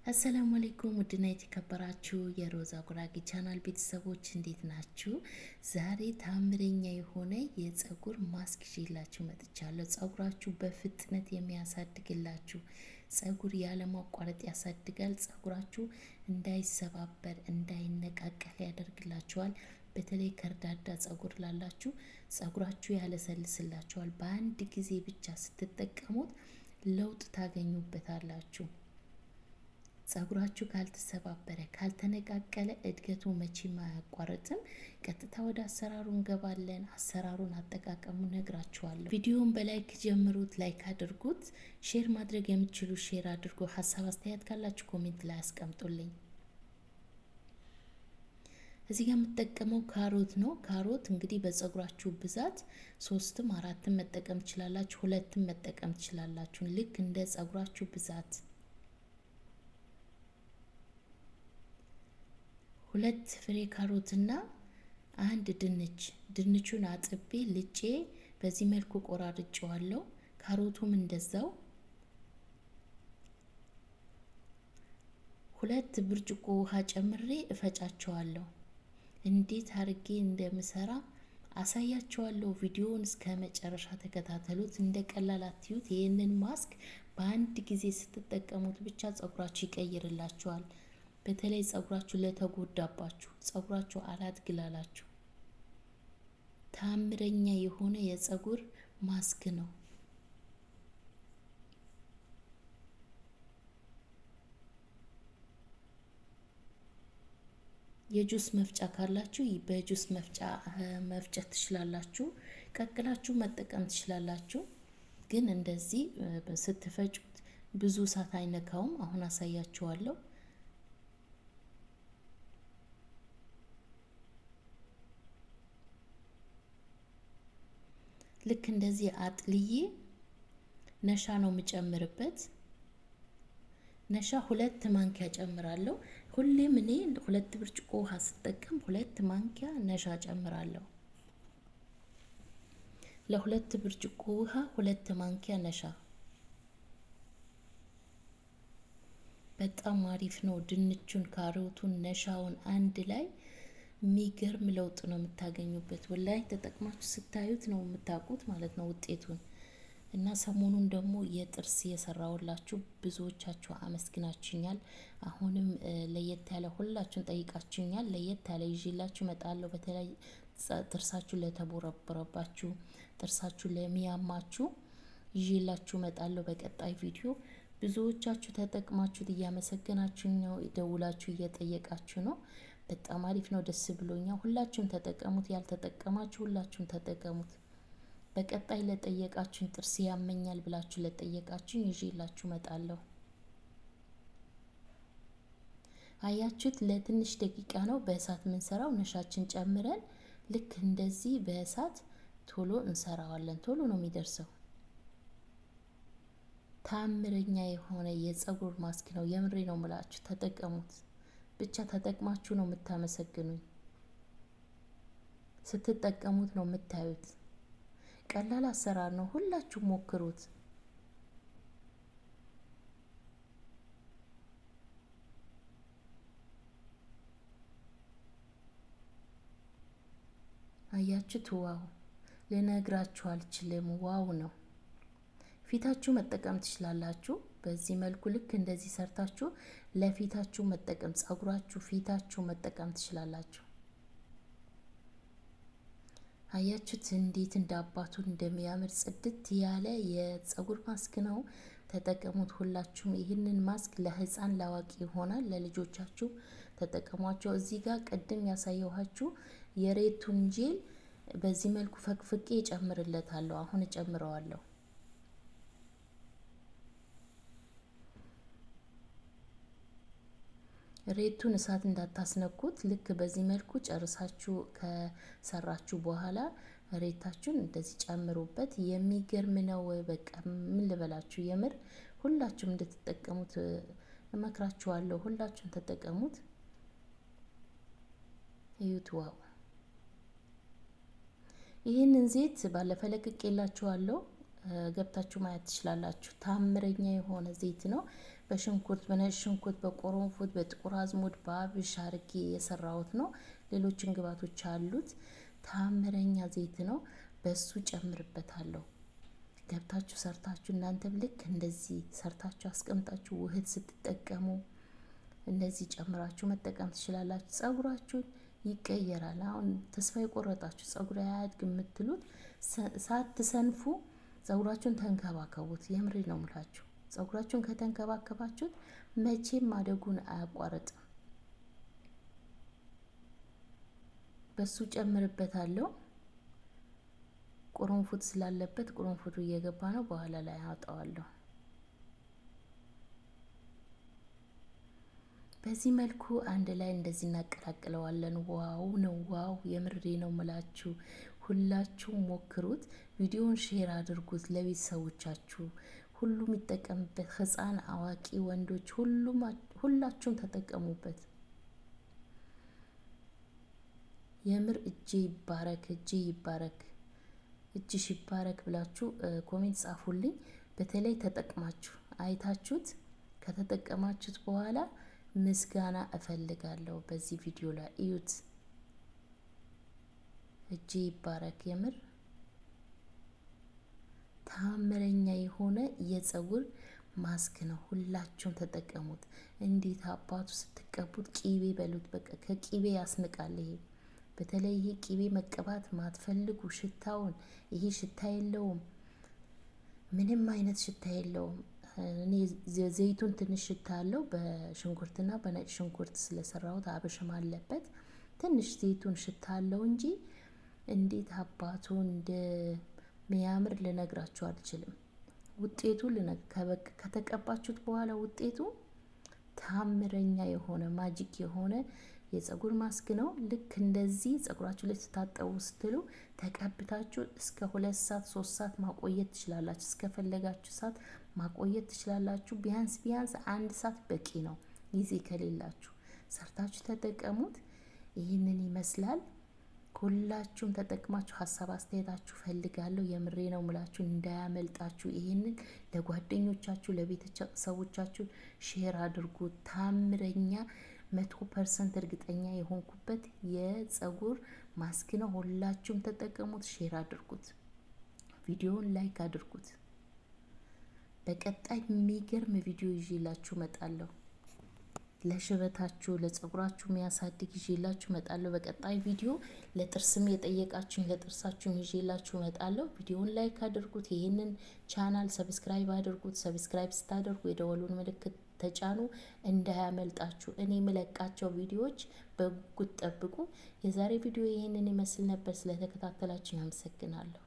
አሰላሙ አለይኩም ውድና የተከበራችሁ የሮዛ ጉራጌ ቻናል ቤተሰቦች እንዴት ናችሁ? ዛሬ ታምረኛ የሆነ የጸጉር ማስክ ይዤላችሁ መጥቻለሁ። ጸጉራችሁ በፍጥነት የሚያሳድግላችሁ፣ ጸጉር ያለማቋረጥ ያሳድጋል። ጸጉራችሁ እንዳይሰባበር እንዳይነቃቀል ያደርግላችኋል። በተለይ ከርዳዳ ጸጉር ላላችሁ ጸጉራችሁ ያለሰልስላችኋል። በአንድ ጊዜ ብቻ ስትጠቀሙት ለውጥ ታገኙበታላችሁ። ጸጉራችሁ ካልተሰባበረ ካልተነቃቀለ እድገቱ መቼም አያቋርጥም። ቀጥታ ወደ አሰራሩ እንገባለን። አሰራሩን አጠቃቀሙ ነግራችኋለሁ። ቪዲዮውን በላይክ ጀምሩት፣ ላይክ አድርጉት። ሼር ማድረግ የምትችሉ ሼር አድርጉ። ሀሳብ አስተያየት ካላችሁ ኮሜንት ላይ አስቀምጡልኝ። እዚህ ጋር የምጠቀመው ካሮት ነው። ካሮት እንግዲህ በጸጉራችሁ ብዛት 3ም 4ም መጠቀም ትችላላችሁ፣ 2ም መጠቀም ትችላላችሁ። ልክ እንደ ጸጉራችሁ ብዛት 2 ፍሬ ካሮትና 1 ድንች። ድንቹን አጥቤ ልጬ በዚህ መልኩ ቆራርጬዋለሁ። ካሮቱም እንደዛው 2 ብርጭቆ ውሃ ጨምሬ እፈጫቸዋለሁ። እንዴት አርጌ እንደምሰራ አሳያችኋለሁ። ቪዲዮውን እስከ መጨረሻ ተከታተሉት። እንደ ቀላል አትዩት። ይህንን ማስክ በአንድ ጊዜ ስትጠቀሙት ብቻ ጸጉራችሁ ይቀይርላችኋል። በተለይ ጸጉራችሁ ለተጎዳባችሁ፣ ጸጉራችሁ አላድግላላችሁ ታምረኛ የሆነ የጸጉር ማስክ ነው። የጁስ መፍጫ ካላችሁ በጁስ መፍጫ መፍጨት ትችላላችሁ። ቀቅላችሁ መጠቀም ትችላላችሁ። ግን እንደዚህ ስትፈጩት ብዙ እሳት አይነካውም። አሁን አሳያችኋለሁ። ልክ እንደዚህ አጥልዬ ነሻ ነው የምጨምርበት። ነሻ 2 ማንኪያ ጨምራለሁ። ሁሌም እኔ 2 ብርጭቆ ውሃ ስጠቀም 2 ማንኪያ ነሻ ጨምራለሁ። ለ2 ብርጭቆ ውሃ 2 ማንኪያ ነሻ። በጣም አሪፍ ነው። ድንቹን፣ ካሮቱን፣ ነሻውን አንድ ላይ የሚገርም ለውጥ ነው የምታገኙበት። ወላይ ተጠቅማችሁ ስታዩት ነው የምታውቁት ማለት ነው ውጤቱን። እና ሰሞኑን ደግሞ የጥርስ የሰራውላችሁ ብዙዎቻችሁ አመስግናችሁኛል። አሁንም ለየት ያለ ሁላችሁን ጠይቃችሁኛል። ለየት ያለ ይዤላችሁ መጣለሁ። በተለይ ጥርሳችሁ ለተቦረቦረባችሁ፣ ጥርሳችሁ ለሚያማችሁ ይዤላችሁ መጣለሁ በቀጣይ ቪዲዮ። ብዙዎቻችሁ ተጠቅማችሁት እያመሰገናችሁ ነው፣ ደውላችሁ እየጠየቃችሁ ነው። በጣም አሪፍ ነው፣ ደስ ብሎኛል። ሁላችሁም ተጠቀሙት። ያልተጠቀማችሁ ሁላችሁም ተጠቀሙት። በቀጣይ ለጠየቃችሁኝ ጥርስ ያመኛል ብላችሁ ለጠየቃችሁኝ ይዤላችሁ መጣለሁ። አያችሁት? ለትንሽ ደቂቃ ነው በእሳት የምንሰራው። ነሻችን ጨምረን ልክ እንደዚህ በእሳት ቶሎ እንሰራዋለን። ቶሎ ነው የሚደርሰው። ታምረኛ የሆነ የጸጉር ማስክ ነው። የምሬ ነው የምላችሁ። ተጠቀሙት። ብቻ ተጠቅማችሁ ነው የምታመሰግኑኝ። ስትጠቀሙት ነው የምታዩት። ቀላል አሰራር ነው። ሁላችሁም ሞክሩት። አያችሁት? ዋው! ልነግራችሁ አልችልም። ዋው ነው። ፊታችሁ መጠቀም ትችላላችሁ። በዚህ መልኩ ልክ እንደዚህ ሰርታችሁ ለፊታችሁ መጠቀም፣ ጸጉራችሁ፣ ፊታችሁ መጠቀም ትችላላችሁ። አያችሁት እንዴት እንዳባቱ እንደሚያምር ጽድት ያለ የጸጉር ማስክ ነው። ተጠቀሙት ሁላችሁም። ይህንን ማስክ ለህፃን ላዋቂ ይሆናል። ለልጆቻችሁ ተጠቀሟቸው። እዚህ ጋር ቅድም ያሳየኋችሁ የሬቱን ጄል በዚህ መልኩ ፈቅፍቄ እጨምርለታለሁ። አሁን እጨምረዋለሁ። ሬቱን እሳት እንዳታስነኩት። ልክ በዚህ መልኩ ጨርሳችሁ ከሰራችሁ በኋላ ሬታችሁን እንደዚህ ጨምሩበት። የሚገርም ነው። በቃ ምን ልበላችሁ፣ የምር ሁላችሁም እንድትጠቀሙት እመክራችኋለሁ። ሁላችሁም ተጠቀሙት። እዩት። ዋው! ይህንን ዘይት ባለፈ ለቅቄላችኋለሁ። ገብታችሁ ማየት ትችላላችሁ። ታምረኛ የሆነ ዘይት ነው። በሽንኩርት፣ በነጭ ሽንኩርት፣ በቆሮንፎት፣ በጥቁር አዝሙድ፣ በአብሽ አርጌ የሰራሁት ነው። ሌሎችን ግብአቶች አሉት። ታምረኛ ዘይት ነው። በሱ ጨምርበታለሁ። ገብታችሁ ሰርታችሁ እናንተም ልክ እንደዚህ ሰርታችሁ አስቀምጣችሁ ውህድ ስትጠቀሙ እንደዚህ ጨምራችሁ መጠቀም ትችላላችሁ። ጸጉራችሁን ይቀየራል። አሁን ተስፋ የቆረጣችሁ ጸጉር አያድግ የምትሉት ሳትሰንፉ ጸጉራችሁን ተንከባከቡት። የምሬ ነው የምላችሁ። ጸጉራችሁን ከተንከባከባችሁት መቼም ማደጉን አያቋርጥም። በሱ ጨምርበታለሁ። ቁርንፉድ ስላለበት ቁርንፉዱ እየገባ ነው። በኋላ ላይ አወጣዋለሁ። በዚህ መልኩ አንድ ላይ እንደዚህ እናቀላቅለዋለን። ዋው ነው ዋው! የምሬ ነው ምላችሁ። ሁላችሁም ሞክሩት። ቪዲዮውን ሼር አድርጉት ለቤተሰቦቻችሁ ሁሉም ይጠቀምበት። ህፃን፣ አዋቂ፣ ወንዶች ሁላችሁም ተጠቀሙበት። የምር እጄ ይባረክ፣ እጄ ይባረክ፣ እጅሽ ይባረክ ብላችሁ ኮሜንት ጻፉልኝ። በተለይ ተጠቅማችሁ አይታችሁት ከተጠቀማችሁት በኋላ ምስጋና እፈልጋለሁ። በዚህ ቪዲዮ ላይ እዩት። እጄ ይባረክ። የምር ታምረኛ የሆነ የፀጉር ማስክ ነው። ሁላችሁም ተጠቀሙት። እንዴት አባቱ ስትቀቡት ቂቤ በሉት። በቃ ከቂቤ ያስንቃል ይሄ። በተለይ ይሄ ቂቤ መቀባት ማትፈልጉ ሽታውን፣ ይሄ ሽታ የለውም፣ ምንም አይነት ሽታ የለውም። እኔ ዘይቱን ትንሽ ሽታ አለው በሽንኩርትና በነጭ ሽንኩርት ስለሰራሁት አብሽም አለበት። ትንሽ ዘይቱን ሽታ አለው እንጂ እንዴት አባቱ እንደሚያምር ልነግራችሁ አልችልም። ውጤቱ ከተቀባችሁት በኋላ ውጤቱ ታምረኛ የሆነ ማጂክ የሆነ የፀጉር ማስክ ነው። ልክ እንደዚህ ፀጉራችሁ ላይ ስታጠቡ ስትሉ ተቀብታችሁ እስከ 2 ሰዓት 3 ሰዓት ማቆየት ትችላላችሁ። እስከፈለጋችሁ ሰዓት ማቆየት ትችላላችሁ። ቢያንስ 1 ሰዓት በቂ ነው። ጊዜ ከሌላችሁ ሰርታችሁ ተጠቀሙት። ይህንን ይመስላል። ሁላችሁም ተጠቅማችሁ ሀሳብ አስተያየታችሁ ፈልጋለሁ። የምሬ ነው ምላችሁ፣ እንዳያመልጣችሁ። ይህንን ለጓደኞቻችሁ ለቤተሰቦቻችሁ ሼር አድርጉት። ታምረኛ 100% እርግጠኛ የሆንኩበት የፀጉር ማስክ ነው። ሁላችሁም ተጠቀሙት። ሼር አድርጉት። ቪዲዮውን ላይክ አድርጉት። በቀጣይ የሚገርም ቪዲዮ ይዤላችሁ እመጣለሁ። ለሽበታችሁ ለፀጉራችሁ የሚያሳድግ ይዤላችሁ እመጣለሁ። በቀጣይ ቪዲዮ ለጥርስም የጠየቃችሁኝ ለጥርሳችሁም ይዤላችሁ እመጣለሁ። ቪዲዮውን ላይክ አድርጉት። ይህንን ቻናል ሰብስክራይብ አድርጉት። ሰብስክራይብ ስታደርጉ የደወሉን ምልክት ተጫኑ፣ እንዳያመልጣችሁ። እኔ የምለቃቸው ቪዲዮዎች በጉጉት ጠብቁ። የዛሬ ቪዲዮ ይህንን ይመስል ነበር። ስለተከታተላችሁ አመሰግናለሁ።